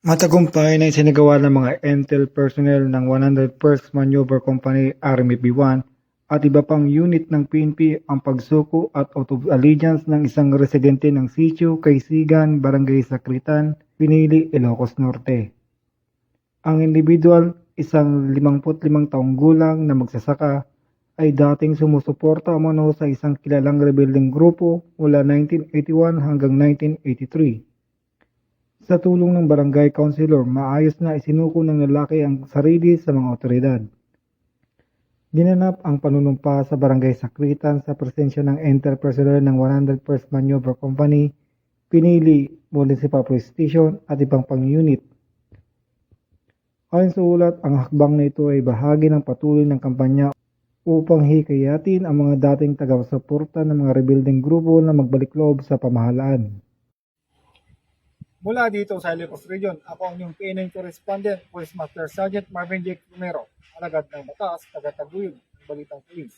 Matagumpay na isinagawa ng mga intel personnel ng 101st Maneuver Company Army B1 at iba pang unit ng PNP ang pagsuko at oath of allegiance ng isang residente ng Sitio Kaisigan, Barangay Sacritan, Pinili, Ilocos Norte. Ang individual, isang 55 taong gulang na magsasaka, ay dating sumusuporta umano sa isang kilalang rebeldeng grupo mula 1981 hanggang 1983. Sa tulong ng barangay councilor, maayos na isinuko ng lalaki ang sarili sa mga otoridad. Ginanap ang panunumpa sa barangay Sacritan sa presensya ng interpersonal ng 101st Maneuver Company, Pinili Municipal Police Station at ibang pang-unit. Ayon sa ulat, ang hakbang na ito ay bahagi ng patuloy ng kampanya upang hikayatin ang mga dating taga-suporta ng mga rebeldeng grupo na magbalik loob sa pamahalaan. Mula dito sa Ilocos Region, ako ang inyong PNN correspondent, Police Master Sergeant Marvin J. Romero, alagad ng batas, taga-taguyod ng Balitang Pulis.